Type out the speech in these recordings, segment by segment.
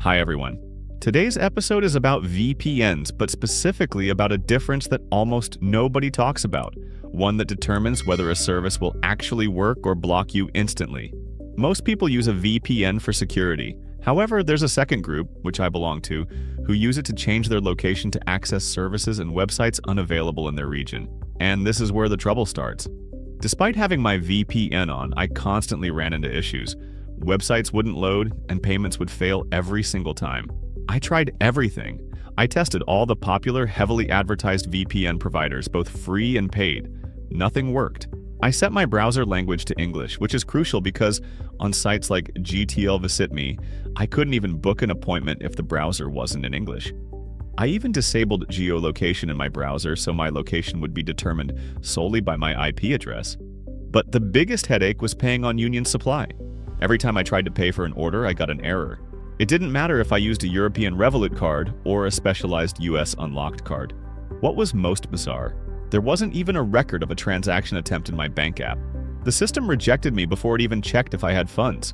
Hi everyone. Today's episode is about VPNs, but specifically about a difference that almost nobody talks about, one that determines whether a service will actually work or block you instantly. Most people use a VPN for security. However, there's a second group, which I belong to, who use it to change their location to access services and websites unavailable in their region. And this is where the trouble starts. Despite having my VPN on, I constantly ran into issues. Websites wouldn't load, and payments would fail every single time. I tried everything. I tested all the popular, heavily advertised VPN providers, both free and paid. Nothing worked. I set my browser language to English, which is crucial because on sites like GTL Visit Me, I couldn't even book an appointment if the browser wasn't in English. I even disabled geolocation in my browser so my location would be determined solely by my IP address. But the biggest headache was paying on Union Supply. Every time I tried to pay for an order, I got an error. It didn't matter if I used a European Revolut card or a specialized US unlocked card. What was most bizarre? There wasn't even a record of a transaction attempt in my bank app. The system rejected me before it even checked if I had funds.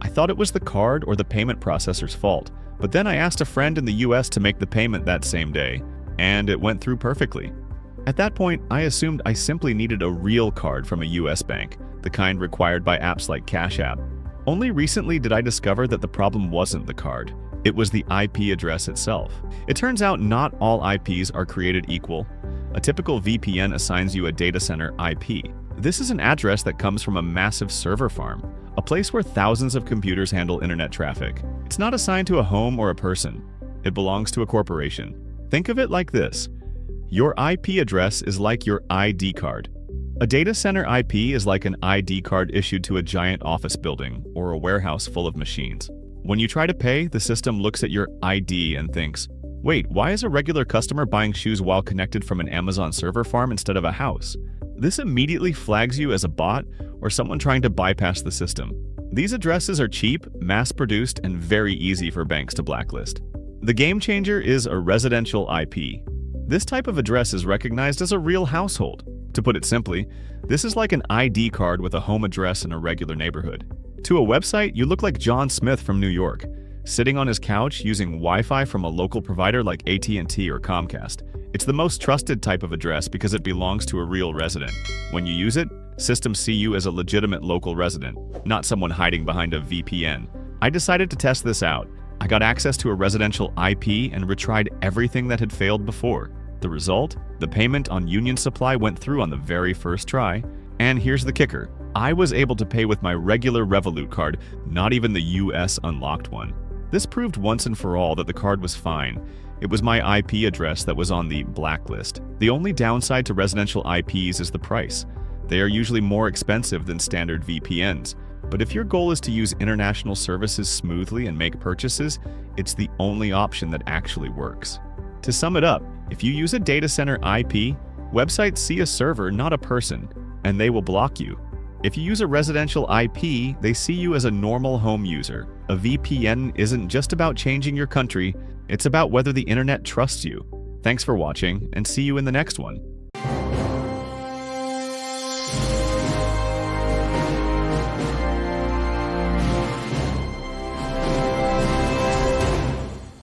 I thought it was the card or the payment processor's fault, but then I asked a friend in the US to make the payment that same day, and it went through perfectly. At that point, I assumed I simply needed a real card from a US bank, the kind required by apps like Cash App. Only recently did I discover that the problem wasn't the card. It was the IP address itself. It turns out not all IPs are created equal. A typical VPN assigns you a data center IP. This is an address that comes from a massive server farm, a place where thousands of computers handle internet traffic. It's not assigned to a home or a person. It belongs to a corporation. Think of it like this. Your IP address is like your ID card. A data center IP is like an ID card issued to a giant office building or a warehouse full of machines. When you try to pay, the system looks at your ID and thinks, wait, why is a regular customer buying shoes while connected from an Amazon server farm instead of a house? This immediately flags you as a bot or someone trying to bypass the system. These addresses are cheap, mass-produced, and very easy for banks to blacklist. The game changer is a residential IP. This type of address is recognized as a real household. To put it simply, this is like an ID card with a home address in a regular neighborhood. To a website, you look like John Smith from New York, sitting on his couch using Wi-Fi from a local provider like AT&T or Comcast. It's the most trusted type of address because it belongs to a real resident. When you use it, systems see you as a legitimate local resident, not someone hiding behind a VPN. I decided to test this out. I got access to a residential IP and retried everything that had failed before. The result? The payment on Union Supply went through on the very first try. And here's the kicker. I was able to pay with my regular Revolut card, not even the US unlocked one. This proved once and for all that the card was fine. It was my IP address that was on the blacklist. The only downside to residential IPs is the price. They are usually more expensive than standard VPNs. But if your goal is to use international services smoothly and make purchases, it's the only option that actually works. To sum it up, if you use a data center IP, websites see a server, not a person, and they will block you. If you use a residential IP, they see you as a normal home user. A VPN isn't just about changing your country, it's about whether the internet trusts you. Thanks for watching, and see you in the next one.